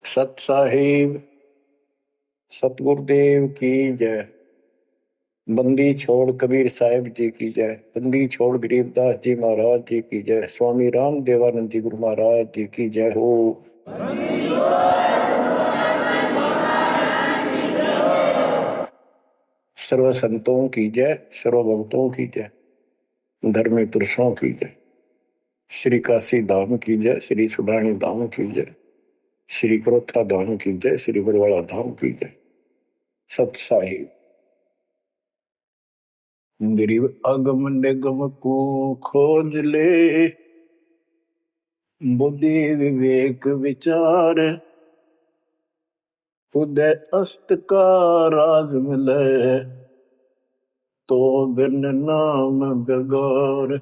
सत साहिब सतगुरुदेव की जय। बंदी छोड़ कबीर साहिब जी की जय। बंदी छोड़ गरीबदास जी महाराज जी की जय। स्वामी राम देवानंद जी गुरु महाराज जी की जय हो। सर्व संतों की जय, सर्व भक्तों की जय, धर्मी पुरुषों की जय। श्री काशी धाम की जय, श्री सुडानी धाम की जय, श्री क्रोथा धाम की जय, श्री बरवाड़ा धाम की जय। सत साहिब गरीब अगम निगम को खोज ले, बुद्धि विवेक विचार, उदय अस्त का राज मिले, तो बिन नाम बेगार।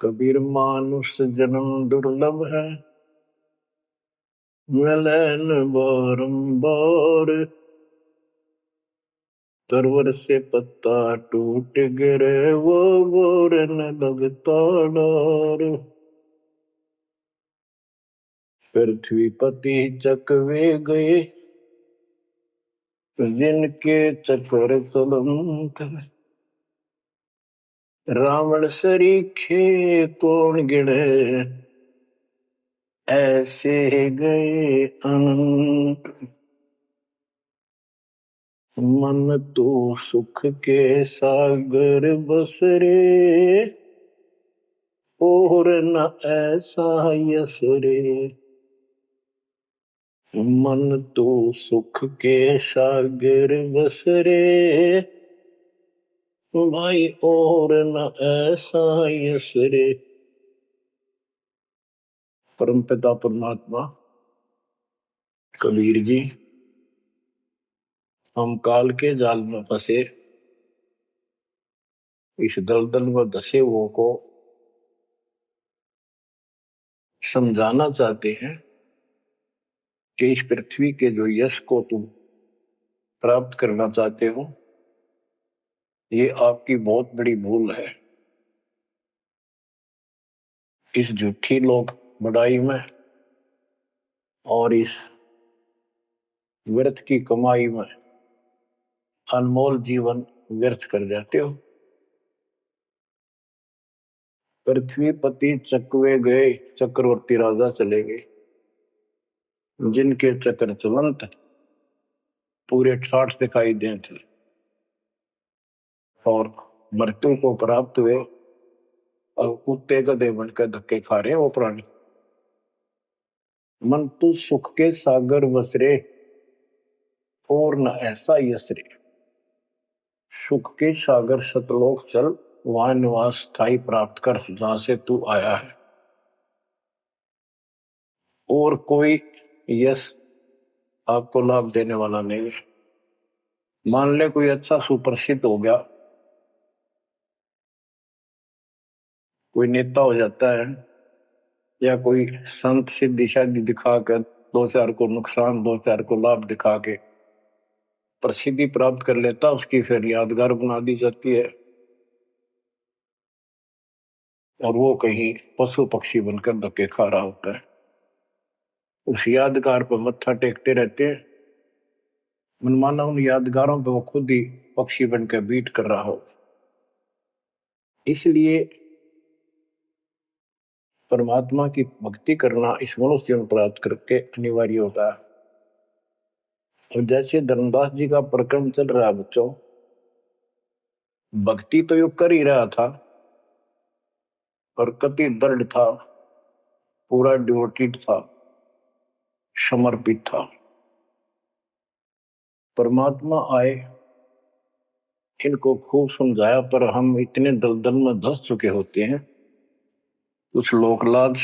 कबीर मानुष जन्म दुर्लभ है, मिले न बारंबार। तरवर से पत्ता टूट गिरे, वो बोर न लगता डार। पृथ्वी पति चकवे गए, जिनके चक्र चलंत। रावण सरीखे कौन गिने, ऐसे गए अनंत। मन तो सुख के सागर बसरे, और न ऐसा यस रे। मन तो सुख के सागर बसरे, भाई और न ऐसा यस रे। परमपिता परमात्मा कबीर जी, हम काल के जाल में फंसे इस दलदल में धसे हुओं को समझाना चाहते हैं कि इस पृथ्वी के जो यश को तुम प्राप्त करना चाहते हो, ये आपकी बहुत बड़ी भूल है। इस झूठी लोक बड़ाई में और इस व्यर्थ की कमाई में अनमोल जीवन व्यर्थ कर जाते हो। पृथ्वी पति चकवे गए, चक्रवर्ती राजा चले गए, जिनके चक्र चलंत पूरे ठाठ दिखाई दे थे और मृत्यु को प्राप्त हुए और कुत्ते गधे बनकर धक्के खा रहे हैं वो प्राणी। मन तू सुख के सागर बसरे, और न ऐसा यसरे। सुख के सागर सतलोक चल, वहां निवास स्थायी प्राप्त कर जहां से तू आया है। और कोई यश आपको लाभ देने वाला नहीं है। मान ले कोई अच्छा सुप्रसिद्ध हो गया, कोई नेता हो जाता है, या कोई संत सिद्धि शादी दिखाकर दो चार को नुकसान दो चार को लाभ दिखा के प्रसिद्धि प्राप्त कर लेता, उसकी फिर यादगार बना दी जाती है और वो कहीं पशु पक्षी बनकर धक्के खा रहा होता है। उस यादगार पर मत्था टेकते रहते हैं, मनमाना उन यादगारों पर वो खुद ही पक्षी बनकर बीट कर रहा हो। इसलिए परमात्मा की भक्ति करना इस मनुष्य जीवन प्राप्त करके अनिवार्य होता है। और जैसे धर्मदास जी का प्रकरण चल रहा है बच्चों, भक्ति तो यो कर ही रहा था और कति दृढ़ था, पूरा डिवोटेड था, समर्पित था। परमात्मा आए, इनको खूब समझाया, पर हम इतने दलदल में धंस चुके होते हैं, कुछ लोकलाज,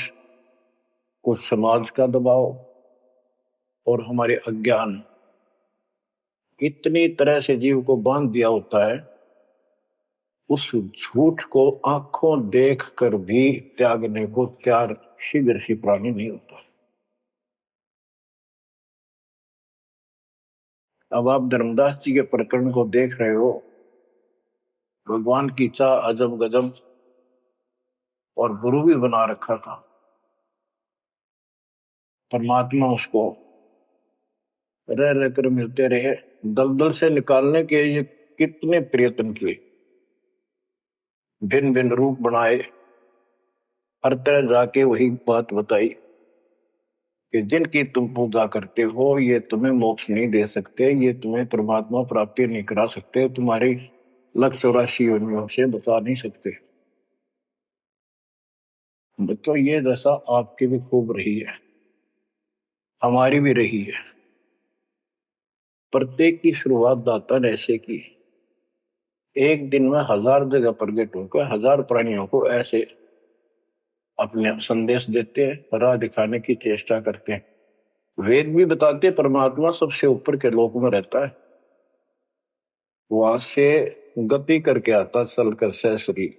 कुछ समाज का दबाव और हमारे अज्ञान इतनी तरह से जीव को बांध दिया होता है, उस झूठ को आंखों देख कर भी त्यागने को तैयार शीघ्र सी प्राणी नहीं होता। अब आप धर्मदास जी के प्रकरण को देख रहे हो, भगवान की चाह अजब गजब और गुरु भी बना रखा था। परमात्मा उसको रह रह कर मिलते रहे। दलदल से निकालने के ये कितने प्रयत्न किए, भिन्न भिन्न रूप बनाए, हर तरह जाके वही बात बताई कि जिनकी तुम पूजा करते हो ये तुम्हें मोक्ष नहीं दे सकते, ये तुम्हें परमात्मा प्राप्ति नहीं करा सकते, तुम्हारी 184 योनियों से बचा नहीं सकते। तो ये दशा आपकी भी खूब रही है, हमारी भी रही है। प्रत्येक की शुरुआत दाता ने ऐसे की, एक दिन में 1000 जगह प्रकट होकर 1000 प्राणियों को ऐसे अपने संदेश देते हैं, राह दिखाने की चेष्टा करते हैं। वेद भी बताते परमात्मा सबसे ऊपर के लोक में रहता है, वहां से गति करके आता चल कर सहसरी,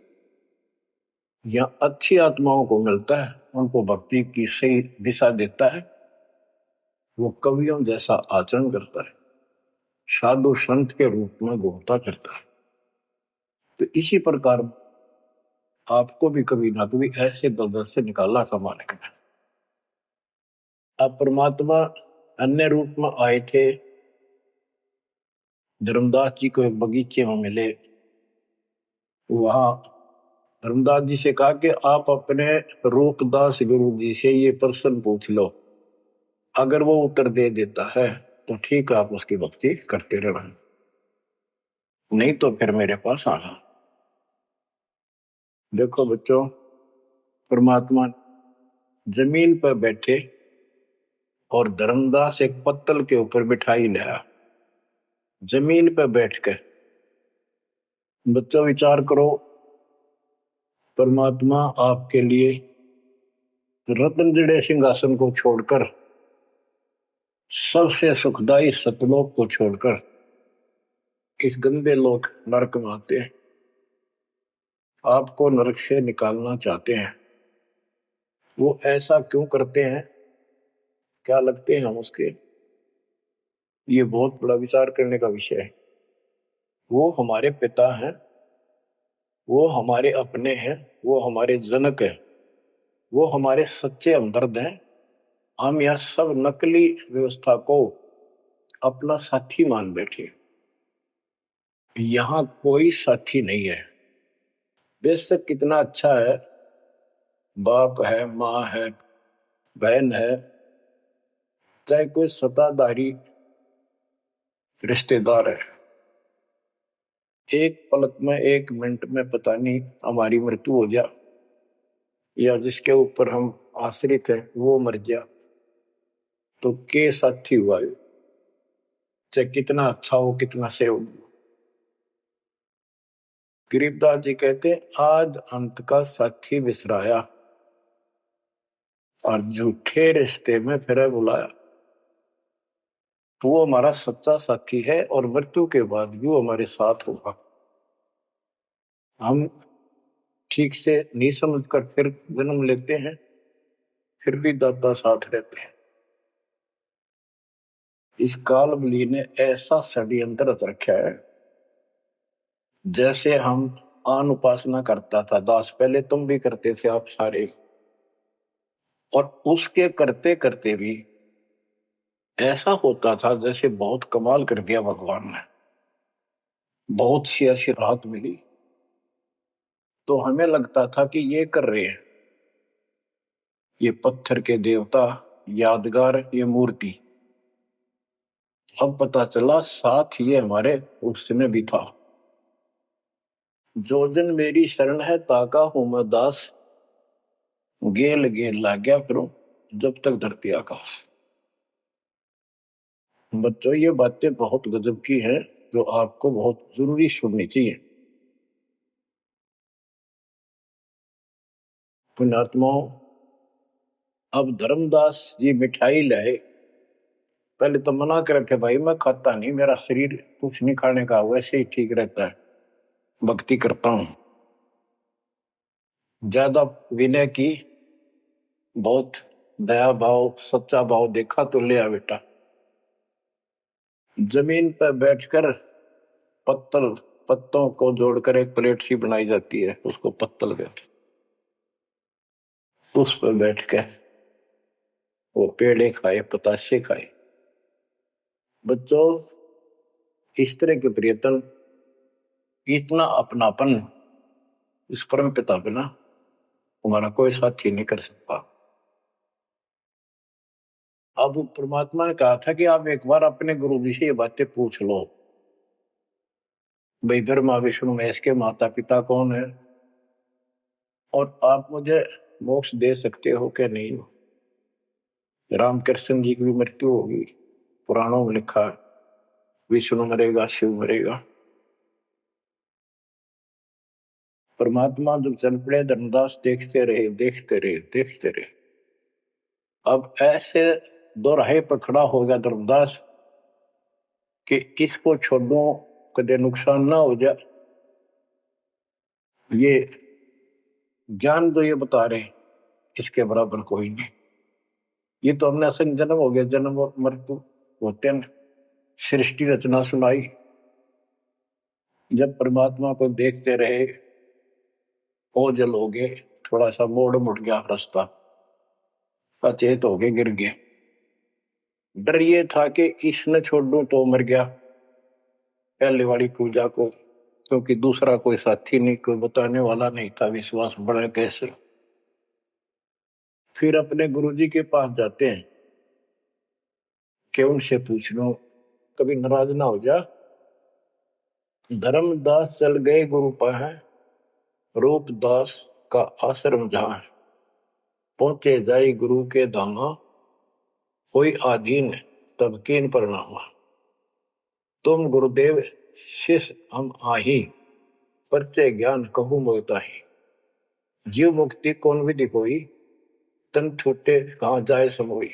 या अच्छी आत्माओं को मिलता है, उनको भक्ति की सही दिशा देता है, वो कवियों जैसा आचरण करता है, साधु संत के रूप में घूमता करता है। तो इसी प्रकार आपको भी कभी ना कभी ऐसे दलदल से निकाला था मालिक ने। अब परमात्मा अन्य रूप में आए थे, धर्मदास जी को एक बगीचे में मिले, वहां धर्मदास जी से कहा कि आप अपने रूपदास गुरु जी से ये प्रश्न पूछ लो, अगर वो उत्तर दे देता है तो ठीक है, आप उसकी भक्ति करते रहना, नहीं तो फिर मेरे पास आना। देखो बच्चों, परमात्मा जमीन पर बैठे और धर्मदास एक पत्तल के ऊपर बिठाई लाया, जमीन पर बैठकर। बच्चों विचार करो, परमात्मा आपके लिए रत्न जड़े सिंहासन को छोड़कर, सबसे सुखदायी सतलोक को छोड़कर इस गंदे लोक नरक में आते हैं, आपको नरक से निकालना चाहते हैं। वो ऐसा क्यों करते हैं, क्या लगते हैं हम उसके, ये बहुत बड़ा विचार करने का विषय है। वो हमारे पिता हैं, वो हमारे अपने हैं, वो हमारे जनक हैं, वो हमारे सच्चे हमदर्द हैं। हम यह सब नकली व्यवस्था को अपना साथी मान बैठे, यहां कोई साथी नहीं है। बेशक कितना अच्छा है, बाप है, माँ है, बहन है, चाहे कोई सत्ताधारी रिश्तेदार है, एक पलक में, एक मिनट में पता नहीं हमारी मृत्यु हो जा, या जिसके ऊपर हम आश्रित हैं वो मर गया, तो के साथी हुआ, चाहे कितना अच्छा हो, कितना से हो। गरीबदास जी कहते आज अंत का साथी बिसराया और झूठे रिश्ते में फिर बुलाया। तो वो हमारा सच्चा साथी है और मृत्यु के बाद भी वो हमारे साथ होगा। हम ठीक से नहीं समझकर फिर जन्म लेते हैं, फिर भी दाता साथ रहते हैं। इस काल बली ने ऐसा षड्यंत्र रच रखा है, जैसे हम आन उपासना करता था दास, पहले तुम भी करते थे आप सारे, और उसके करते करते भी ऐसा होता था जैसे बहुत कमाल कर दिया भगवान ने, बहुत सी ऐसी राहत मिली, तो हमें लगता था कि ये कर रहे हैं, ये पत्थर के देवता, यादगार, ये मूर्ति। अब पता चला साथ ये हमारे उस समय भी था। जो दिन मेरी शरण है ताका हूं मैं दास, गेल गेल ला गया फिर जब तक धरती आकाश। बच्चों ये बातें बहुत गजब की है, जो आपको बहुत जरूरी सुननी चाहिए। पुण्यात्माओं, अब धर्मदास जी मिठाई लाए, पहले तो मना कर रखे, भाई मैं खाता नहीं, मेरा शरीर कुछ नहीं खाने का, वैसे ही ठीक रहता है, भक्ति करता हूं। ज्यादा विनय की, बहुत दया भाव, सच्चा भाव देखा तो ले आ बेटा। जमीन पर बैठकर पत्तल, पत्तों को जोड़कर एक प्लेट सी बनाई जाती है, उसको पत्तल कहते, उस पर बैठ के वो पेड़े खाए, पताशे खाए। बच्चों, इस तरह के प्रयत्न, इतना अपनापन इस परम पिता बिना हमारा कोई साथी नहीं कर सकता। अब परमात्मा ने कहा था कि आप एक बार अपने गुरु जी से ये बातें पूछ लो, भाई ब्रह्मा विष्णु महेश के माता पिता कौन है, और आप मुझे मोक्ष दे सकते हो क्या नहीं। रामकृष्ण जी की भी मृत्यु होगी, पुराणों में लिखा है, विष्णु मरेगा, शिव मरेगा। परमात्मा जब चल पड़े, धर्मदास देखते रहे, देखते रहे, देखते रहे। अब ऐसे दो राहे पर खड़ा हो गया धर्मदास कि इसको छोड़ो, कदे नुकसान ना हो जाए। ये ज्ञान जो ये बता रहे, इसके बराबर कोई नहीं। ये तो हमने असंग जन्म हो गया, जन्म और मृत्यु होते हैं। सृष्टि रचना सुनाई, जब परमात्मा को देखते रहे, ओझल हो गए, थोड़ा सा मोड़ मुड़ गया रास्ता, अचेत हो गए, गिर गए। डर ये था कि इसने छोड़ दूं तो मर गया पहले वाली पूजा को, क्योंकि दूसरा कोई साथी नहीं, कोई बताने वाला नहीं था, विश्वास बढ़े कैसे। फिर अपने गुरुजी के पास जाते हैं कि उनसे पूछ लो, कभी नाराज ना हो जा। धर्मदास चल गए गुरु पास, रूपदास का आश्रम जहां, पहुंचे जाई गुरु के धामा, कोई आधीन तब कीन प्रणामा। तुम गुरुदेव शिष्य हम आही, परचे ज्ञान कहू मोताही। जीव मुक्ति कौन विधि कोई, तन छूटे कहाँ जाए समोई।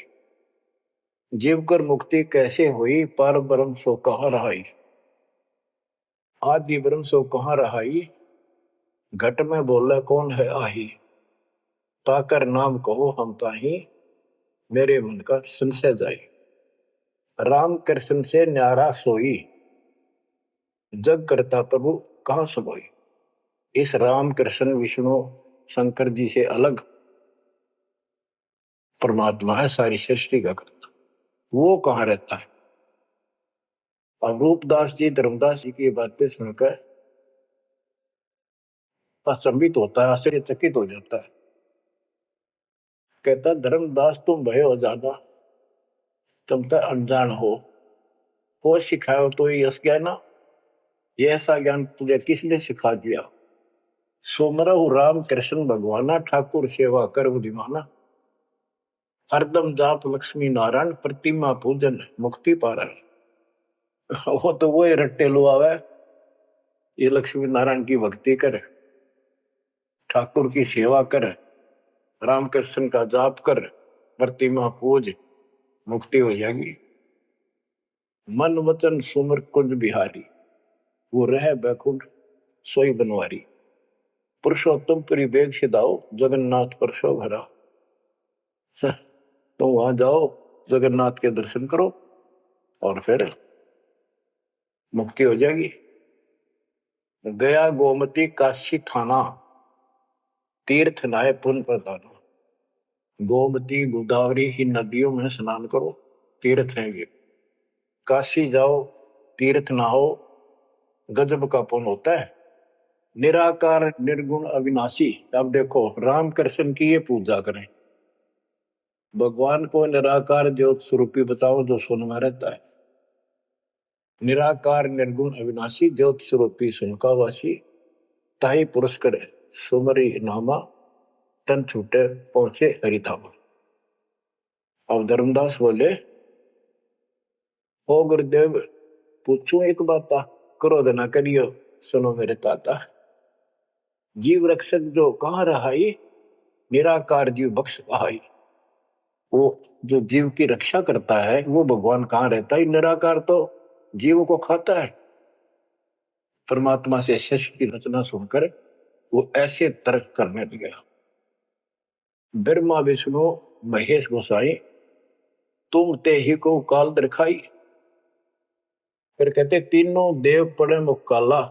जीव कर मुक्ति कैसे हुई, पार ब्रह्म सो कहाँ रहाई। आदि ब्रह्म सो कहाँ रहाई, घट में बोले कौन है आही। ताकर नाम कहो हम ताही, मेरे मन का संशय जाई। राम कृष्ण से न्यारा सोई, जग करता प्रभु कहाँ समोई। इस राम कृष्ण विष्णु शंकर जी से अलग परमात्मा है, सारी सृष्टि का करता, वो कहाँ रहता है। और रूपदास जी धर्मदास जी की बातें सुनकर अचंभित होता है, आश्चर्यचकित हो जाता है। कहता धर्मदास तुम भय हो जाना, तुम तो अनजान हो सिखाओ तो ये यश ज्ञान, ये ऐसा ज्ञान तुझे किसने सिखा दिया। सोमरहु राम कृष्ण भगवाना, ठाकुर सेवा कर बुद्धिमाना। हरदम जाप लक्ष्मी नारायण, प्रतिमा पूजन मुक्ति पारण। वो तो वो रट्टे लुआवे, ये लक्ष्मी नारायण की भक्ति कर, ठाकुर की सेवा कर, रामकृष्ण का जाप कर, प्रतिमा पूज, मुक्ति हो जाएगी। मन वचन सुमर कुंज बिहारी, वो रह बैकुंठ सोई बनवारी। पुरुषोत्तम पुरी बेग सिधाओ, जगन्नाथ परसो घरा। तो वहां जाओ, जगन्नाथ के दर्शन करो और फिर मुक्ति हो जाएगी। गया गोमती काशी थाना, तीर्थ नाय पुन प्रदाना। गोमती गोदावरी ही नदियों में स्नान करो, तीर्थ हैं ये। काशी जाओ, तीर्थ नहाओ, गजब का पुण्य होता है। निराकार निर्गुण अविनाशी, अब देखो राम कृष्ण की ये पूजा करें, भगवान को निराकार ज्योत स्वरूपी बताओ जो सुन में रहता है। निराकार निर्गुण अविनाशी, ज्योत स्वरूपी सुनकावासी, ताही पुरुष करे सुमरी नामा, तन छूटे पहुंचे हरिधामा। अब धर्मदास बोले, ओ गुरुदेव पूछूं एक बात, क्रोध ना करियो, सुनो मेरे ताता। जीव रक्षक जो कहाँ रहाई, निराकार जीव बख्श कहाई। वो जो जीव की रक्षा करता है वो भगवान कहाँ रहता है, निराकार तो जीव को खाता है। परमात्मा से सृष्टि की रचना सुनकर वो ऐसे तर्क करने लगे। ब्रह्मा विष्णु महेश गोसाई, तुम ते ही को काल दिखाई। फिर कहते तीनों देव पड़े मुकाला,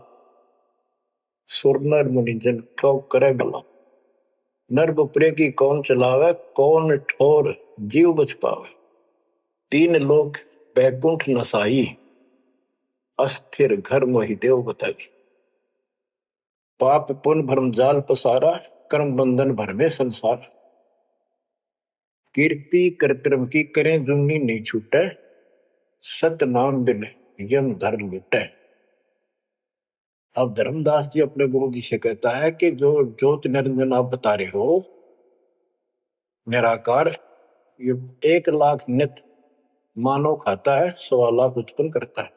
सुर नर मुनिजन क्यों करे भला। नर बपरे की कौन चलावे, कौन ठोर जीव बच पावे। तीन लोक बैकुंठ नसाई, अस्थिर घर मोहि देव बताई। पाप पुण्य भरम जाल पसारा, कर्म बंधन भर में संसार। कीर्ति कर्तव्य की करें जुमनी नहीं छूटे, सत नाम बिन यम धर लुटे। अब धर्मदास जी अपने गुरु जी से कहता है कि जो ज्योत निरंजन आप बता रहे हो निराकार, ये 1,00,000 नित मानव खाता है, 1,25,000 उत्पन्न करता है।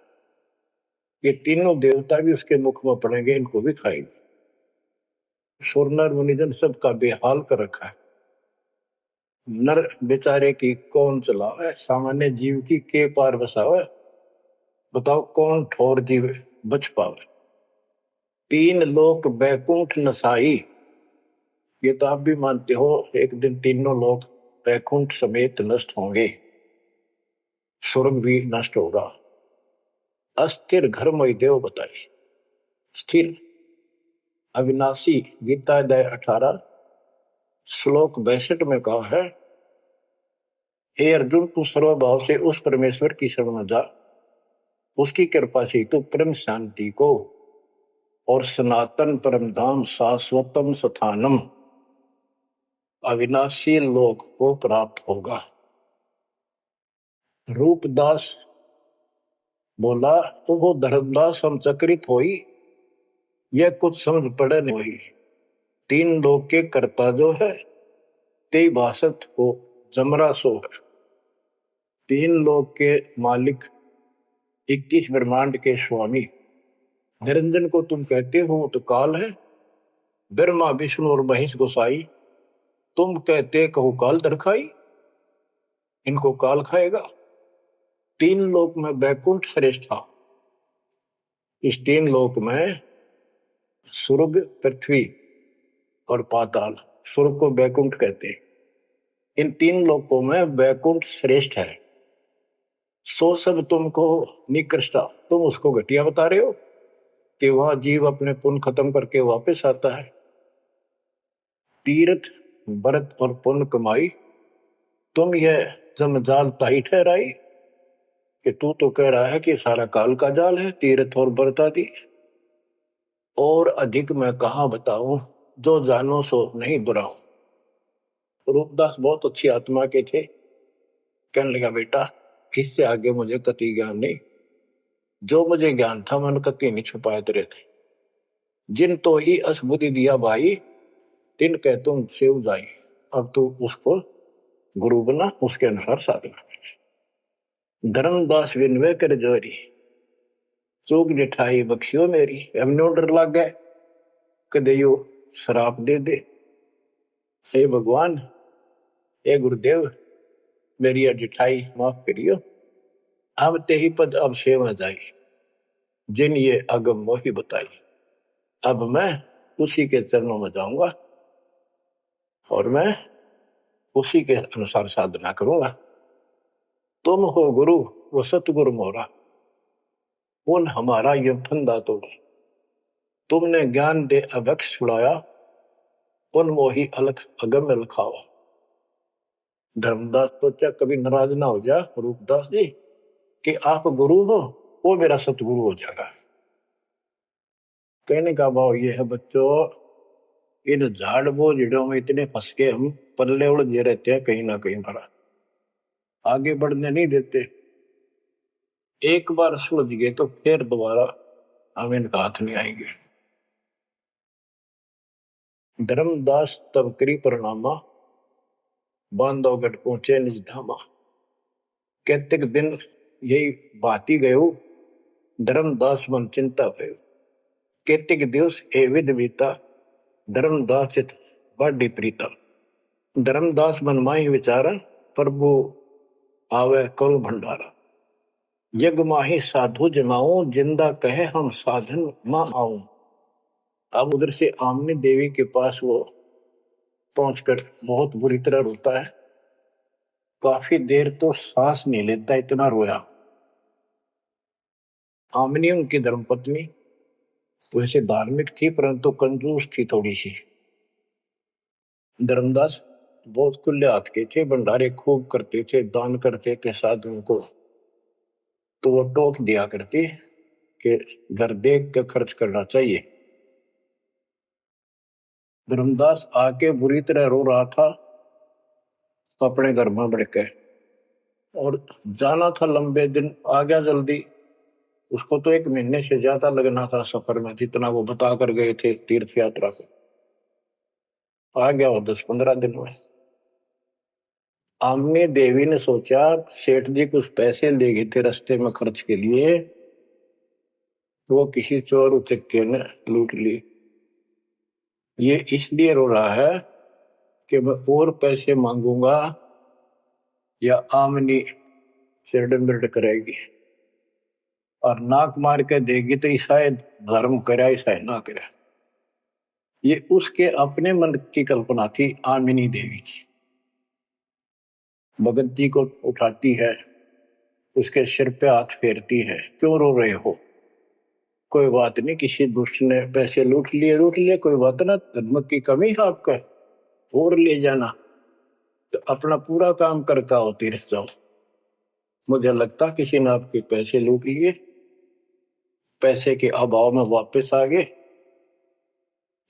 ये तीनों देवता भी उसके मुख में पड़ेंगे, इनको भी खाएंगे। सुर नर मुनिजन सबका बेहाल कर रखा है। नर बेचारे की कौन चलावे, सामान्य जीव की के पार बसावे। बताओ कौन ठोर जीव बच पावे। तीन लोक बैकुंठ नसाई, ये तो आप भी मानते हो एक दिन तीनों लोग बैकुंठ समेत नष्ट होंगे, स्वर्ग भी नष्ट होगा। अस्थिर घर मोहि देव बताई। स्थिर अविनाशी, गीता अध्याय 18 श्लोक 62 में कहा है, हे अर्जुन तू सर्वभाव से उस परमेश्वर की शरण में जा, उसकी कृपा से तू परम शांति को और सनातन परम धाम शाश्वतम स्थानम अविनाशी लोक को प्राप्त होगा। रूपदास बोला, वो धर्मदास हम चक्रित होई, यह कुछ समझ पड़े नहीं। तीन लोक के कर्ता जो है ते भाषत हो जमरा सो है। तीन लोक के मालिक 21 ब्रह्मांड के स्वामी निरंजन को तुम कहते हो तो काल है। ब्रह्मा विष्णु और महेश गोसाई तुम कहते कहो काल दरखाई, इनको काल खाएगा। तीन लोक में बैकुंठ श्रेष्ठ था। इस तीन लोक में स्वर्ग पृथ्वी और पाताल, स्वर्ग को बैकुंठ कहते हैं। इन तीन लोकों में बैकुंठ श्रेष्ठ है। सो सब तुमको निकृष्टा, तुम उसको घटिया बता रहे हो कि वह जीव अपने पुण्य खत्म करके वापस आता है। तीर्थ व्रत और पुण्य कमाई, तुम यह जमजाल ताई ठहराई कि तू तो कह रहा है कि सारा काल का जाल है तीर्थ और व्रत आदि। और अधिक मैं कहा बताऊं, जो जानो सो नहीं दुराऊं। रूपदास बहुत अच्छी आत्मा के थे। कहने लगा बेटा इससे आगे मुझे कति ज्ञान नहीं, जो मुझे ज्ञान था मैंने कति नहीं छुपाए तेरे थे। जिन तो ही असबुद्धि दिया भाई, तिन कह तुम सेव जाई। अब तू उसको गुरु बना, उसके अनुसार साधना। धर्मदास विनवे कर जोरी, चूक निठाई बख्शियो मेरी। अब नो डर लग गए कदे यो शराब दे दे। हे भगवान, हे गुरुदेव, मेरी अडिठाई माफ करियो। अब ते ही पद अब सेवा जाई, जिन ये अगम मोही बताई। अब मैं उसी के चरणों में जाऊंगा और मैं उसी के अनुसार साधना करूंगा। तुम हो गुरु वो सतगुरु मोरा, उन हमारा ये फंदा तोड़ा। तुमने ज्ञान दे अवक्ष छुड़ाया, उन मोही अलख अगम लखावा। धर्मदास सोचा कभी नाराज ना हो जा रूपदास जी कि आप गुरु हो, वो मेरा सतगुरु हो जाएगा। कहने का भाव ये है बच्चों, इन झाड़ बोझड़ों में इतने फंस के हम पल्ले उलझे रहते हैं, कहीं ना कहीं हमारा आगे बढ़ने नहीं देते। एक बार सुलझ गए तो फिर दोबारा हम इनका हाथ नहीं आएंगे। धर्मदास तब करी परिणामा, बांधवगढ़ पहुंचे निज धामा। कैतिक दिन यही बाती गयो, धर्मदास मन चिंता भयो। कैतिक दिवस ए विध बीता, धर्मदास चित बाडी प्रीता। धर्मदास मन माही विचारा, प्रभु आवे करो भंडारा। यज्ञ माही साधु जमाऊं, जिंदा कहे हम साधन मां आऊं। अब उधर से आमने देवी के पास वो पहुंचकर बहुत बुरी तरह रोता है। काफी देर तो सांस नहीं लेता, इतना रोया। आमनी उनकी धर्मपत्नी वैसे धार्मिक थी परंतु कंजूस थी थोड़ी सी। धर्मदास बहुत खुले हाथ के थे, भंडारे खूब करते थे, दान करते थे साधुओं को। तो वो टोक दिया करती कि घर देख के खर्च करना चाहिए। धर्मदास आके बुरी तरह रो रहा था, तो अपने घर में बढ़ के, और जाना था लंबे दिन, आ गया जल्दी। उसको तो 1 महीने से ज्यादा लगना था सफर में, जितना वो बता कर गए थे तीर्थ यात्रा को। आ गया वो 10-15 दिन में। आमनी देवी ने सोचा सेठ जी कुछ पैसे ले गए थे रास्ते में खर्च के लिए, वो किसी चोर उचक्के ने लूट ली। ये इसलिए रो रहा है कि मैं और पैसे मांगूंगा या आमनी सिरड मिरड करेगी, और नाक मार के देगी तो ईसाई धर्म करे ईसाई ना करे। ये उसके अपने मन की कल्पना थी आमिनी देवी की। भगत जी को उठाती है, उसके सिर पे हाथ फेरती है, क्यों रो रहे हो? कोई बात नहीं, किसी दुष्ट ने पैसे लूट लिए, कोई बात ना, धर्म की कमी है आपका, और ले जाना, तो अपना पूरा काम करके आओ, तीर्थ जाओ। मुझे लगता किसी ने आपके पैसे लूट लिए, पैसे के अभाव में वापस आ गए।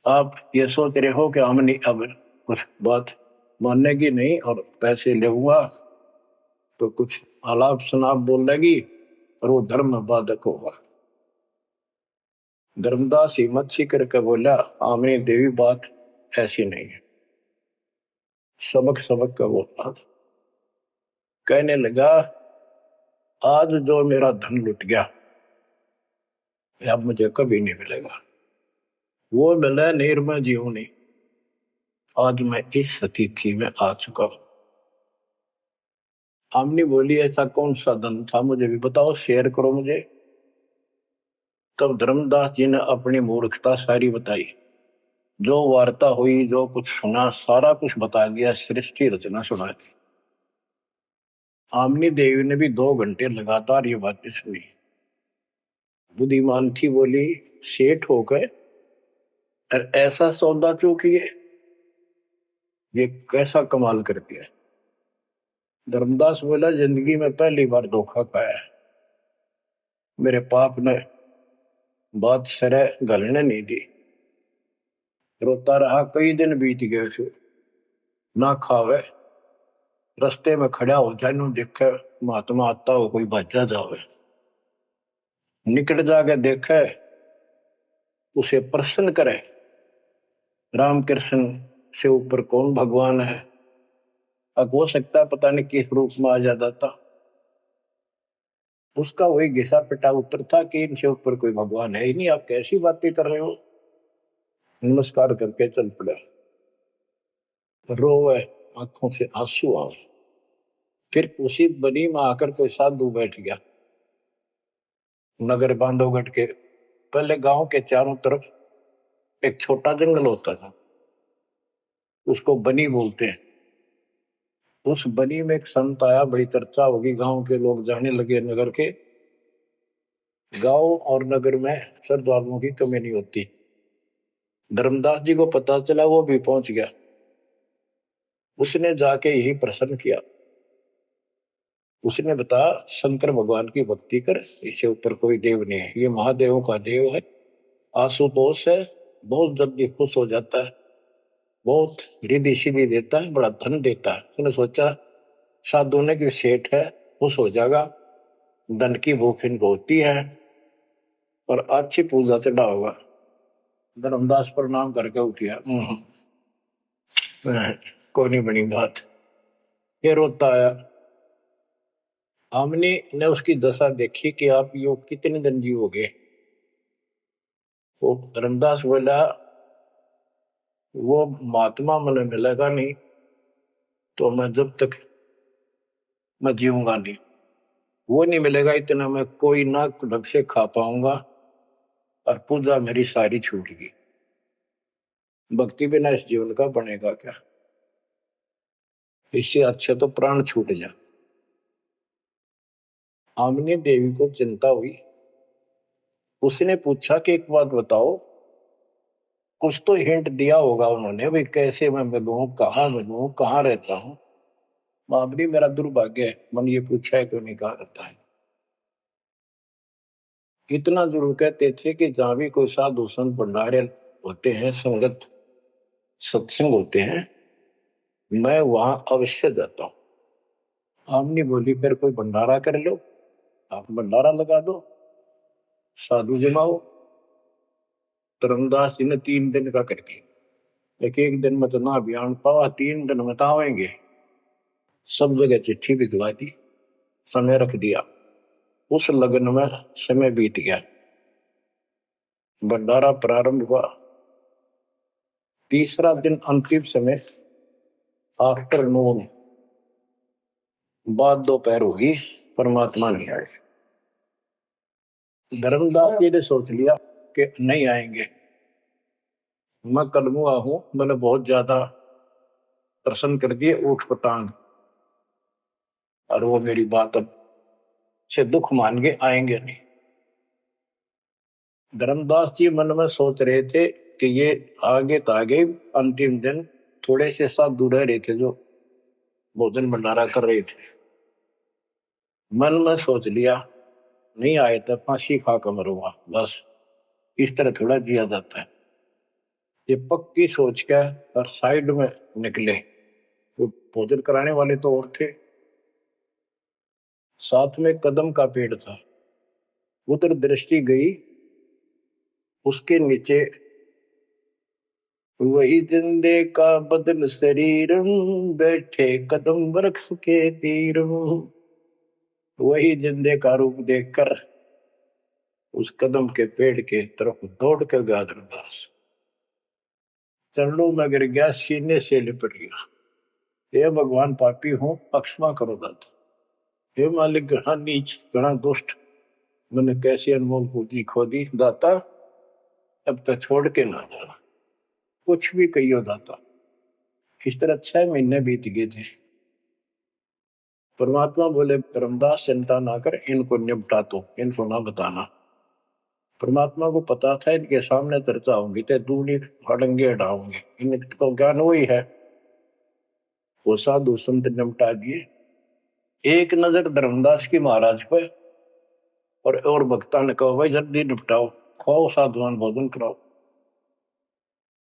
आप ये सोच रहे हो कि हमने अब कुछ बात मानेगी नहीं और पैसे लेगा तो कुछ आलाप शनाप बोल लेगी और वो धर्म में बाधक होगा। धर्मदास हिम्मत सी करके बोला, आमनी देवी बात ऐसी नहीं है। सबक सबक का बोला, कहने लगा आज जो मेरा धन लुट गया अब मुझे कभी नहीं मिलेगा, वो मिले नहीं मैं जीऊं नहीं। आज मैं इस स्थिति में आ चुका हूं। आमनी बोली ऐसा कौन सा धन था, मुझे भी बताओ, शेयर करो मुझे। तब धर्मदास जी ने अपनी मूर्खता सारी बताई, जो वार्ता हुई, जो कुछ सुना, सारा कुछ बता दिया, सृष्टि रचना सुना दी। आमनी देवी ने भी 2 घंटे लगातार ये बातें सुनी। बुद्धिमान थी, बोली सेठ हो गए और ऐसा सौदा चूकिए, ये कैसा कमाल कर दिया। धर्मदास बोला जिंदगी में पहली बार धोखा पाया है, मेरे पाप ने बात सरे गलने नहीं दी। रोता रहा, कई दिन बीत गए उसे, ना खावे, रास्ते में खड़ा हो जाए, नु देखे महात्मा आता हो, कोई भाजा जावे, निकट जाके देखे, उसे प्रश्न करे, राम कृष्ण से ऊपर कौन भगवान है। अब हो सकता है पता नहीं किस रूप में आ जाता था। उसका वही घिसा पिटा उत्तर था कि इनसे ऊपर कोई भगवान है ही नहीं, आप कैसी बातें कर रहे हो। नमस्कार करके चल पड़ा, रोवे, आंखों से आंसू आए। फिर उसी बनी में आकर कोई साधु बैठ गया, नगर बांधवगढ़ के पहले गांव के चारों तरफ एक छोटा जंगल होता था, उसको बनी बोलते हैं। उस बनी में एक संत आया, बड़ी चर्चा होगी, गांव के लोग जाने लगे, नगर के, गांव और नगर में श्रद्धालुओं की कमी नहीं होती। धर्मदास जी को पता चला, वो भी पहुंच गया। उसने जाके यही प्रश्न किया, उसने बताया शंकर भगवान की भक्ति कर, इससे ऊपर कोई देव नहीं है, ये महादेवों का देव है, आशुतोष है, बहुत जल्दी खुश हो जाता है, बहुत रिद्धि सिद्धि देता है, बड़ा धन देता है। उसने सोचा साधु ने कि सेठ है, खुश हो जाएगा, धन की भूख इनको होती है और अच्छी पूजा चढ़ा होगा। धर्मदास प्रणाम करके उठिया, कोई नहीं बनी बात। ये रोता आया। हमने ने उसकी दशा देखी कि आप यो कितने दिन जीवोगे। वो धर्मदास बोला वो महात्मा मुझे मिलेगा नहीं तो मैं जब तक मैं जीऊंगा नहीं, वो नहीं मिलेगा इतना मैं कोई ना ढंग से खा पाऊंगा और पूजा मेरी सारी छूट गई। भक्ति बिना इस जीवन का बनेगा क्या, इससे अच्छे तो प्राण छूट जा। आमनी देवी को चिंता हुई, उसने पूछा कि एक बात बताओ, कुछ तो हिंट दिया होगा उन्होंने, भाई कैसे मैं मिलूं, कहाँ रहता हूँ। बाबरी मेरा दुर्भाग्य है, मन ये पूछा है क्यों नहीं कहा रहता है। इतना जरूर कहते थे कि जहां भी कोई साधु संत भंडारे होते हैं, संगत सत्संग होते हैं, मैं वहां अवश्य जाता हूँ। आमनी बोली फिर कोई भंडारा कर लो, आप भंडारा लगा दो, साधु जमाओ। धर्मदास जी ने 3 दिन का कर दिया। एक दिन में तो ना अभियान पावा, 3 दिन में तो आवेंगे। सब जगह चिट्ठी भिजवा दी, समय रख दिया। उस लगन में समय बीत गया, भंडारा प्रारंभ हुआ। तीसरा दिन अंतिम समय, आफ्टरनून, बाद दोपहर होगी, परमात्मा नहीं आए। धर्मदास जी ने सोच लिया कि नहीं आएंगे, मैं कलमुआ हूं, मैंने बहुत ज्यादा प्रसन्न कर दिए ऊट पटांग, और वो मेरी बात अब से दुख मान के आएंगे नहीं। धर्मदास जी मन में सोच रहे थे कि ये आगे तो आगे अंतिम दिन थोड़े से साधु रह रहे थे जो भोजन भंडारा कर रहे थे। मन में सोच लिया नहीं आए तो फांसी खा कर मरूंगा, बस इस तरह थोड़ा जिया जाता है। ये पक्की सोच के और साइड में निकले। वो भोजन कराने वाले तो और थे, साथ में कदम का पेड़ था। उधर दृष्टि गई, उसके नीचे वही जिंदे का बदन शरीर, बैठे कदम वृक्ष के तीर। वही जिंदे का रूप देखकर उस कदम के पेड़ के तरफ दौड़ कर गया धर्मदास। चरणों में गिर गया, सीने से लिपट गया। हे भगवान, पापी हूं, क्षमा करो दाता। हे मालिक, घना नीच, घना दुष्ट, मैंने कैसी अनमोल पूंजी खो दी दाता, अब तक छोड़ के ना जाना, कुछ भी कहियो दाता। इस तरह 6 महीने बीत गए थे। परमात्मा बोले धर्मदास चिंता ना कर, इनको निपटा दो, इनको ना बताना। परमात्मा को पता था इनके सामने चर्चा होगी तो दूनी हड़ंगे हटाओगे, इनको ज्ञान वही है। वो साधु संत निपटा दिए। एक नजर धर्मदास की महाराज पर, और भक्ता ने कहा भाई जल्दी निपटाओ, खाओ साधुवान भोजन कराओ।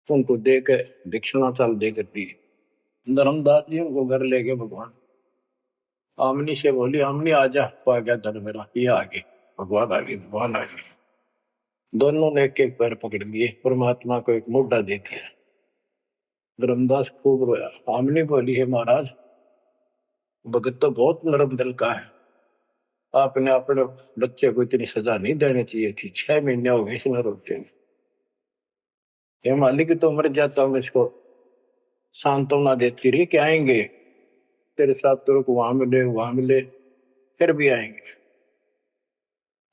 उनको दे के दक्षिणा चाल दे कर दी। धर्मदास जी उनको घर ले गए भगवान। आमनी से बोली, आमनी आजा, आ गया धन मेरा, ये आगे भगवान आ गए, भगवान आ गए। दोनों ने एक एक पैर पकड़ लिए, परमात्मा को एक मोटा दे दिया। धर्मदास खूब रोया। आमनी बोली, है महाराज, भगत तो बहुत नरम दिल का है, आपने अपने बच्चे को इतनी सजा नहीं देनी चाहिए थी, 6 महीने हो गए इसमें रोते हैं। ये मालिक तो मर जाता हूँ, इसको सांत्वना देती रही कि आएंगे तेरे साथ, तेरे को वहां मिले, फिर भी आएंगे।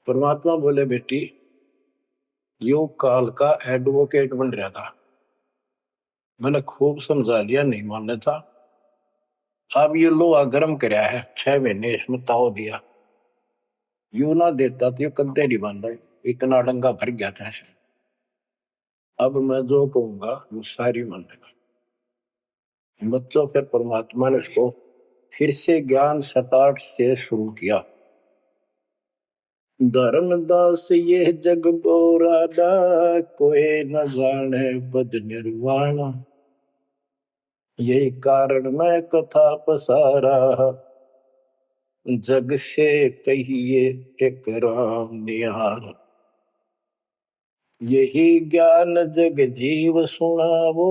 परमात्मा बोले बेटी, योग काल का एडवोकेट बन रहा था, मैंने खूब समझा लिया, नहीं मानना था। अब ये लोहा गर्म कराया है, 6 महीने इसमें ताव दिया, यू ना देता तो ये कद्दे नहीं बांधा, इतना डंगा भर गया था ऐसे। अब मैं जो कहूंगा वो सारी मानेगा। बच्चों, फिर परमात्मा ने उसको फिर से ज्ञान सटाट से शुरू किया। धर्मदास ये जग बोरादा, कोई न जाने बद निर्वाणा, यही कारण मैं कथा पसारा, जग से कहिए एक राम निहार। यही ज्ञान जग जीव सुनावो,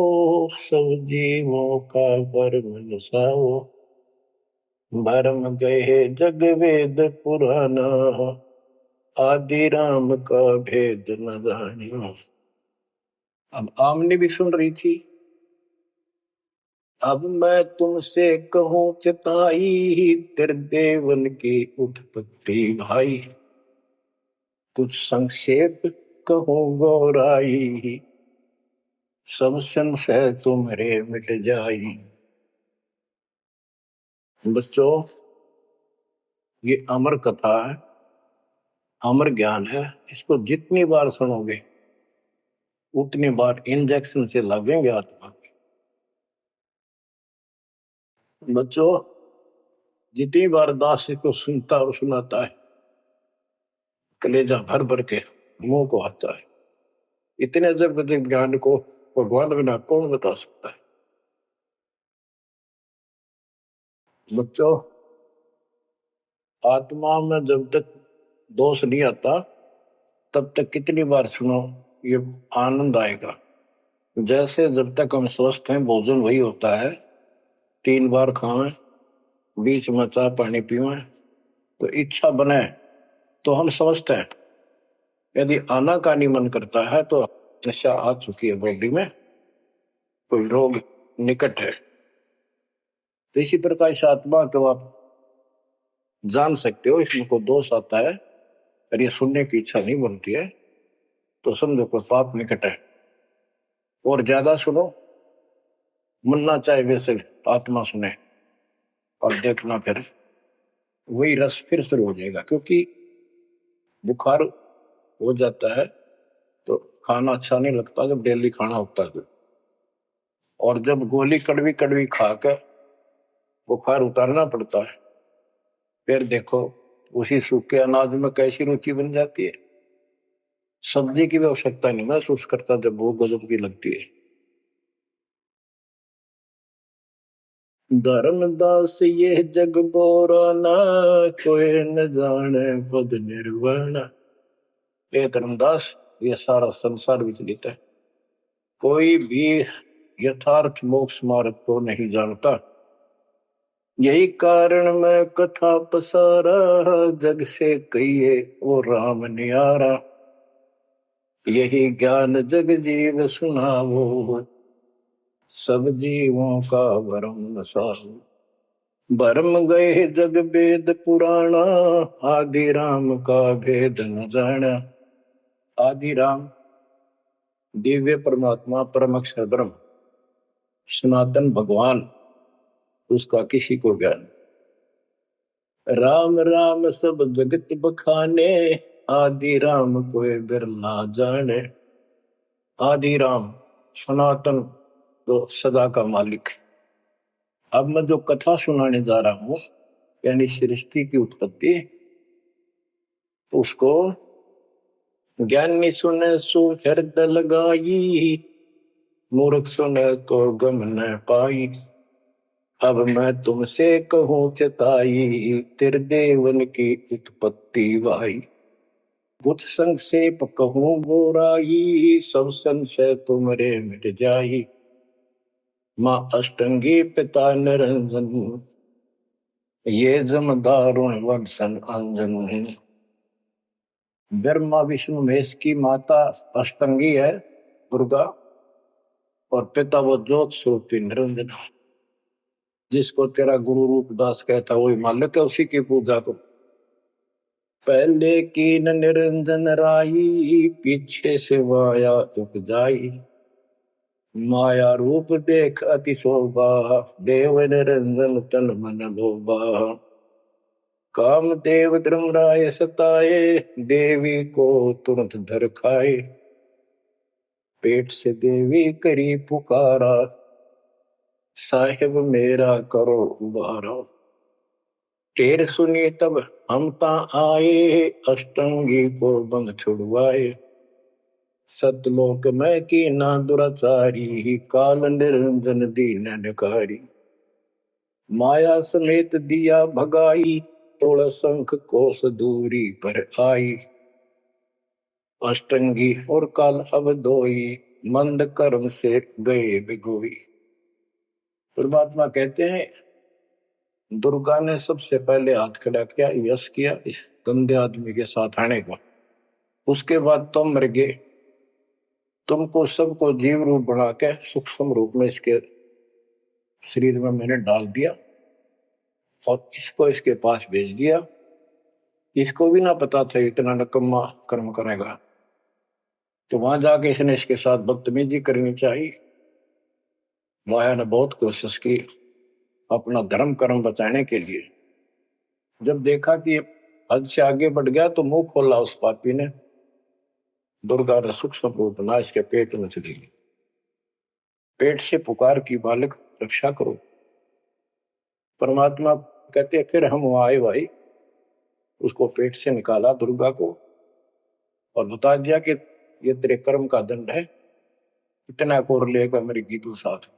सब जीवों का भरम नसावो। भरम गए जग वेद पुराना, आदि राम का भेद न जानियो। अब आमने भी सुन रही थी। अब मैं तुमसे कहूं चिताई, त्रिदेवन की उत्पत्ति भाई, कुछ संक्षेप कहूं गौराई, सब संशय तुम्हारे मिट जाई। बच्चों, ये अमर कथा है, अमर ज्ञान है, इसको जितनी बार सुनोगे उतनी बार इंजेक्शन से लगेंगे आत्मा। बच्चों, जितनी बार दास को सुनता और सुनाता है, कलेजा भर भर के मुंह को आता है। इतने अजब अजब ज्ञान को भगवान बिना कौन बता सकता है। बच्चों, आत्मा में जब तक दोष नहीं आता तब तक कितनी बार सुनो ये आनंद आएगा। जैसे जब तक हम स्वस्थ हैं भोजन वही होता है, 3 बार खाएं, बीच में चाय पानी पीवें, तो इच्छा बने तो हम स्वस्थ हैं। यदि आनाकानी मन करता है तो नशा आ चुकी है बॉडी में, कोई रोग निकट है। तो इसी प्रकार से आत्मा को आप जान सकते हो, इसमें कोई दोष आता है और ये सुनने की इच्छा नहीं बनती है तो समझो कोई पाप निकट है। और ज्यादा सुनो, मन ना चाहे वैसे आत्मा सुने और देखना, फिर वही रस फिर शुरू हो जाएगा। क्योंकि बुखार हो जाता है तो खाना अच्छा नहीं लगता जब डेली खाना होता है। और जब गोली कड़वी कड़वी खा कर बुखार उतारना पड़ता है, फिर देखो उसी सूखे अनाज में कैसी रुचि बन जाती है। सब्जी की भी आवश्यकता नहीं महसूस करता जब भूख गजब की लगती है। धर्मदास ये जग बोराना, कोई न जाने पद निर्वाण। ये धर्मदास, ये सारा संसार विचलित है, कोई भी यथार्थ मोक्ष मार्ग को नहीं जानता। यही कारण मैं कथा पसारा, जग से कहिए वो राम नियारा। यही ज्ञान जग जीव सुनावो, सब जीवों का भरम सारो। भरम गए जग वेद पुराणा, आदि राम का भेद न जाना। आदि राम दिव्य परमात्मा परम अक्षर ब्रह्म सनातन भगवान, उसका किसी को ज्ञान। राम राम सब जगत बखाने, आदि राम कोई बिरला जाने। आदि राम सनातन तो सदा का मालिक। अब मैं जो कथा सुनाने जा रहा हूं, यानी सृष्टि की उत्पत्ति, उसको ज्ञानी सुने सो हृदय लगाई, मूर्ख सुने तो गम न पाई। अब मैं तुमसे कहूं चताई, त्रिदेवन की उत्पत्ति वाई। बुद्ध संक्षेप कहूं गोराई, सब संशय तुमरे मिट जाई। माँ अष्टंगी पिता निरंजन, ये जम दारुण वंशन अंजन। ब्रह्मा विष्णु महेश की माता अष्टंगी है दुर्गा, और पिता वो ज्योत स्वरूपी निरंजन। जिसको तेरा गुरु रूपदास कहता वही मालिक है, उसी की पूजा को। पहले की न निरंजन राई, पीछे से माया उपजाई। माया रूप देख अति शोभा, देव निरंजन तन मन लोभा। काम देव धर्मराय सताए, देवी को तुरंत धर खाए। पेट से देवी करी पुकारा, साहिब मेरा करो उबारा। टेर सुनी तब हम ता आए, अष्टंगी को बंद छुड़वाए। सतलोक में की ना दुराचारी, काल निरंजन दीन निकारी। माया समेत दिया भगाई, तोड़ शंख कोस दूरी पर आई। अष्टंगी और काल अब दोई, मंद कर्म से गए बिगोई। परमात्मा कहते हैं दुर्गा ने सबसे पहले हाथ खड़ा किया, यश किया इस गंदे आदमी के साथ आने का। उसके बाद तुम मर गए, तुमको सबको जीव रूप बना के सूक्ष्म रूप में इसके शरीर में मैंने डाल दिया और इसको इसके पास भेज दिया। इसको भी ना पता था इतना नकम्मा कर्म करेगा, तो वहां जाके इसने इसके साथ बदतमीजी करनी चाहिए। माया ने बहुत कोशिश की अपना धर्म कर्म बचाने के लिए। जब देखा कि हद से आगे बढ़ गया तो मुंह खोला उस पापी ने, दुर्गा ने सूक्ष्म रूप बना इसके पेट में चली गई। पेट से पुकार की, बालक रक्षा करो। परमात्मा कहते फिर हम वहां आए भाई, उसको पेट से निकाला दुर्गा को और बता दिया कि ये तेरे कर्म का दंड है, इतना कोर लेगा मेरी गीतू साथ,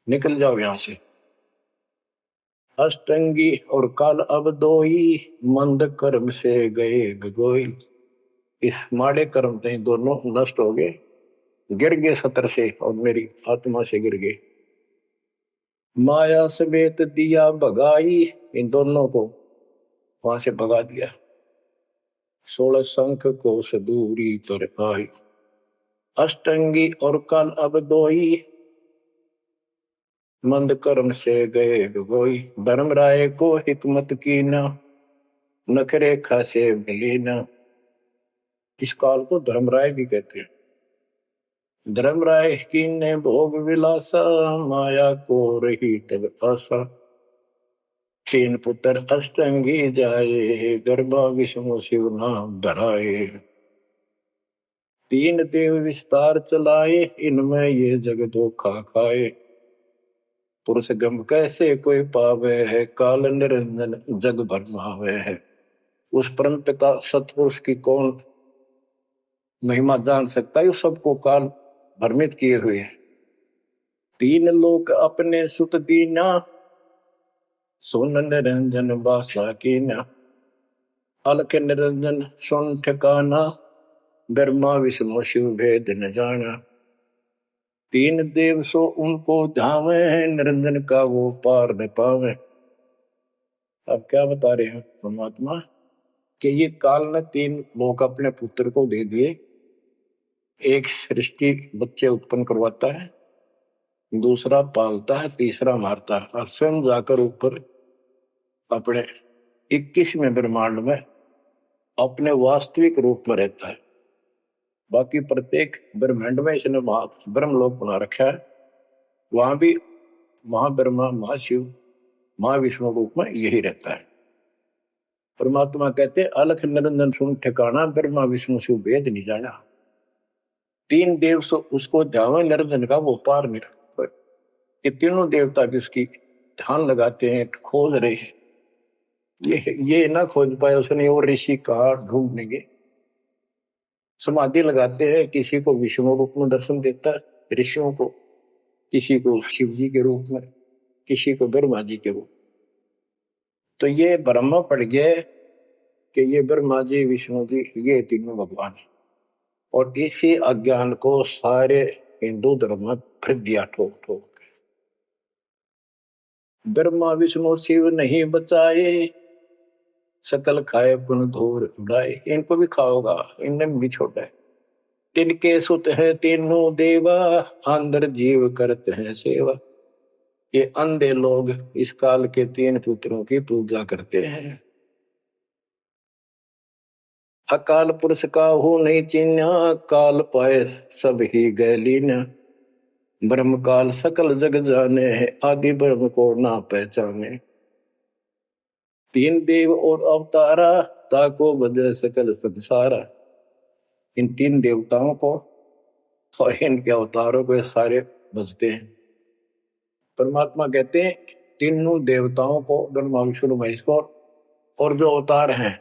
निकल जाओ यहां से। अष्टंगी और काल अब दोई, मंद कर्म से गए गगोई। इस माड़े कर्म से दोनों नष्ट हो गए, गिर गए सतर से और मेरी आत्मा से गिर गए। माया समेत दिया भगाई, इन दोनों को वहां से भगा दिया। 16 शंख को दूरी पर आई, अष्टंगी और काल अब दोई, मंद कर्म से गए गगोई। धर्मराय को हिकमत की न, नखरे खासे मिली न। इस काल को धर्मराय भी कहते हैं। धर्मराय की ने भोग विलासा, माया को रही तब आशा। 3 पुत्र अष्टंगी जाए, गर्भा विष्णु शिव नाम धराए। 3 देव विस्तार चलाए, इनमें ये जग धोखा खाए। पुरुष गम कैसे कोई पावे है, काल निरंजन जग भरमावे है। उस परम पिता सतपुरुष की कौन महिमा जान सकता है, उस सबको काल भ्रमित किए हुए है। 3 लोक अपने सुत दीना, सोन निरंजन बासा कीना। अलख निरंजन सुन ठिकाना, ब्रह्मा विष्णु शिव भेद न जाना। 3 देव सो उनको धावे, निरंजन का वो पार न पावे। अब क्या बता रहे हैं परमात्मा कि ये काल ने 3 लोक अपने पुत्र को दे दिए। एक सृष्टि बच्चे उत्पन्न करवाता है, दूसरा पालता है, तीसरा मारता है और स्वयं जाकर ऊपर अपने 21वें ब्रह्मांड में अपने वास्तविक रूप में रहता है। बाकी प्रत्येक ब्रह्मांड में इसने ब्रह्मलोक बना रखा है, वहां भी महाब्रह्मा महाशिव महाविष्णु रूप में यही रहता है। परमात्मा कहते अलख निरंजन सुन ठिकाना, ब्रह्मा विष्णु शिव भेद नहीं जाना। 3 देव सो उसको ध्यान, निरंजन का वो पार नहीं। ये तीनों देवता भी उसकी ध्यान लगाते हैं, खोज रहे हैं। ये ना खोज पाए उसने, और ऋषि कहा ढूंढनेंगे। समाधि लगाते हैं, किसी को विष्णु रूप में दर्शन देता है ऋषियों को, किसी को शिव जी के रूप में, किसी को ब्रह्मा जी के रूप। तो ये ब्रह्म पड़ गया कि ये ब्रह्मा जी विष्णु जी ये तीनों भगवान है। और इसी अज्ञान को सारे हिंदू धर्म में भर दिया ठोक ठोक। ब्रह्मा विष्णु शिव नहीं बचाए, सकल खाए पुन धूर उड़ाए। इनको भी खाओगा, इनने भी छोड़ा है। तिनके सुत है तीनों देवा, अंदर जीव करते हैं सेवा। ये अंधे लोग इस काल के 3 पुत्रों की पूजा करते हैं। अकाल पुरुष का हो नहीं चिन्ह, काल पाए सब ही गैलीन। ब्रह्म काल सकल जग जाने है, आदि ब्रह्म को ना पहचाने। 3 देव और अवतारा, ताको बजे सकल संसारा। इन 3 देवताओं को और इनके अवतारों को सारे बजते हैं। परमात्मा कहते हैं तीनों देवताओं को, ब्रह्मा विष्णु महेश को, और जो अवतार हैं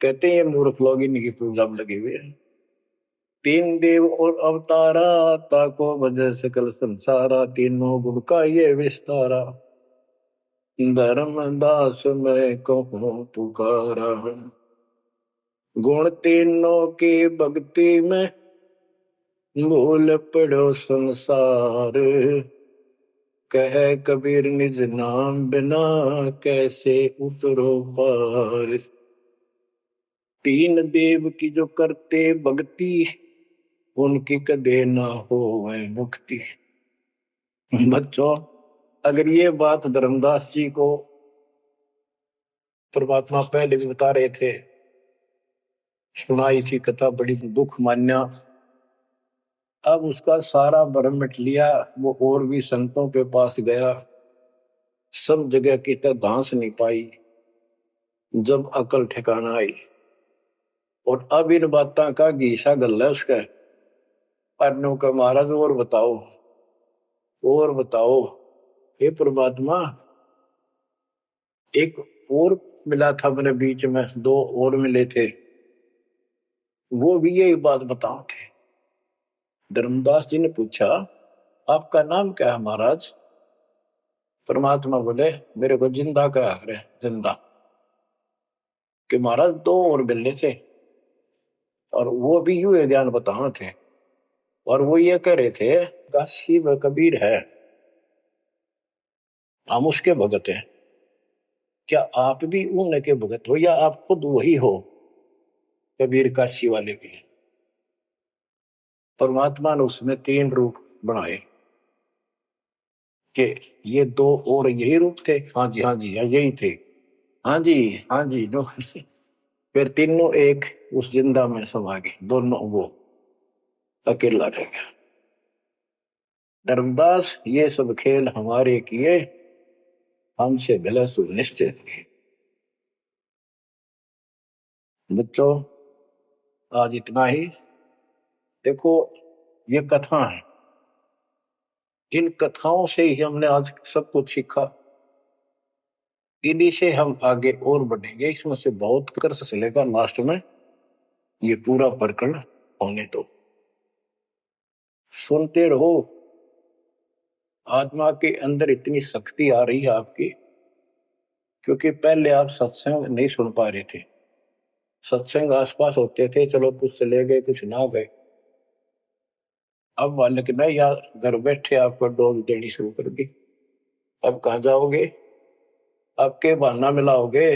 कहते हैं ये मूर्ख लोग इनकी पूजा में लगे हुए हैं। 3 देव और अवतारा, ताको वजह सकल संसारा। तीनों गुण का ये विस्तारा, धर्मदास मैं कहूँ पुकारा। गुण तीनों की भक्ति में, भूल पड़ो संसार। कह कबीर निज नाम बिना, कैसे उतरो पार। 3 देव की जो करते भक्ति, उनकी कदे ना हो वह मुक्ति। बच्चों, अगर ये बात धर्मदास जी को परमात्मा पहले भी बता रहे थे, सुनाई थी कथा, बड़ी दुख मान्या। अब उसका सारा भ्रम मिट लिया। वो और भी संतों के पास गया, सब जगह की तरह धांस नहीं पाई। जब अकल ठिकाना आई और अब इन बातों का गीसा गल है उसका पढ़ने का महाराज और बताओ हे परमात्मा एक और मिला था मेरे बीच में, दो और मिले थे, वो भी यही बात बताओ थे। धर्मदास जी ने पूछा आपका नाम क्या है महाराज? परमात्मा बोले मेरे को जिंदा का है, जिंदा। कि महाराज दो और मिले थे और वो भी यूं ये ज्ञान बताओ थे, और वो ये कह रहे थे काशी में कबीर है, हम उसके भगत हैं। क्या आप भी उनके भगत हो या आप खुद वही हो कबीर काशी वाले के? परमात्मा ने उसमें तीन रूप बनाए कि ये दो और यही रूप थे। हाँ जी यही थे। हाँ जी जो फिर तीनों एक उस जिंदा में समा गए, दोनों वो अकेला रह गया। धर्मदास ये सब खेल हमारे किए, हमसे भले सुनिश्चित किए। बच्चों आज इतना ही। देखो ये कथा है, इन कथाओं से ही हमने आज सब कुछ सीखा, इन्हीं से हम आगे और बढ़ेंगे। इसमें से बहुत कर चलेगा, लास्ट में ये पूरा प्रकरण होने दो, सुनते रहो। आत्मा के अंदर इतनी शक्ति आ रही है आपकी, क्योंकि पहले आप सत्संग नहीं सुन पा रहे थे। सत्संग आसपास होते थे, चलो कुछ चले गए कुछ ना गए। अब मालिक ने या घर बैठे आपको डोज देनी शुरू कर दी। अब कहाँ जाओगे? अब के बहाना मिलाओगे?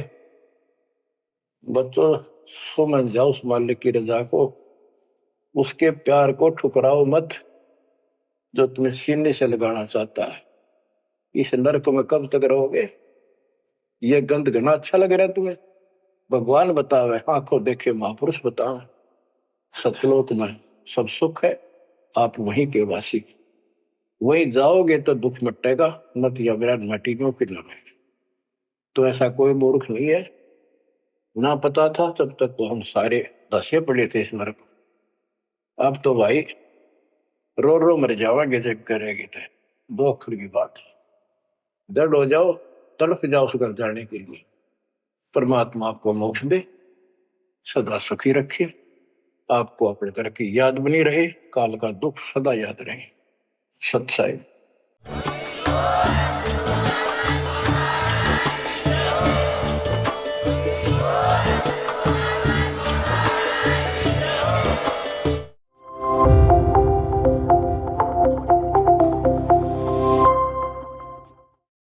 बच्चों समझ जाओ उस मालिक की रजा को, उसके प्यार को ठुकराओ मत जो तुम्हें सीने से लगाना चाहता है। इस नरक में कब तक रहोगे? ये गंध घना अच्छा लग रहा है तुम्हें? भगवान बतावे, आंखों देखे महापुरुष बतावे, सतलोक में सब सुख है, आप वहीं के वासी, वहीं जाओगे तो दुख मिटेगा, मत या विराट मटी क्यों फिर लगे। तो ऐसा कोई मूर्ख नहीं है, ना पता था तब तक तो हम सारे दसे पड़े थे इस नरक। अब तो भाई रो रो मर जाओगे जब करेगी तो, दो अक्षर की बात है। दर्द हो जाओ, तड़फ जाओ उस घर जाने के लिए। परमात्मा आपको मोक्ष दे, सदा सुखी रखे, आपको अपने घर की याद बनी रहे, काल का दुख सदा याद रहे। सत्साई।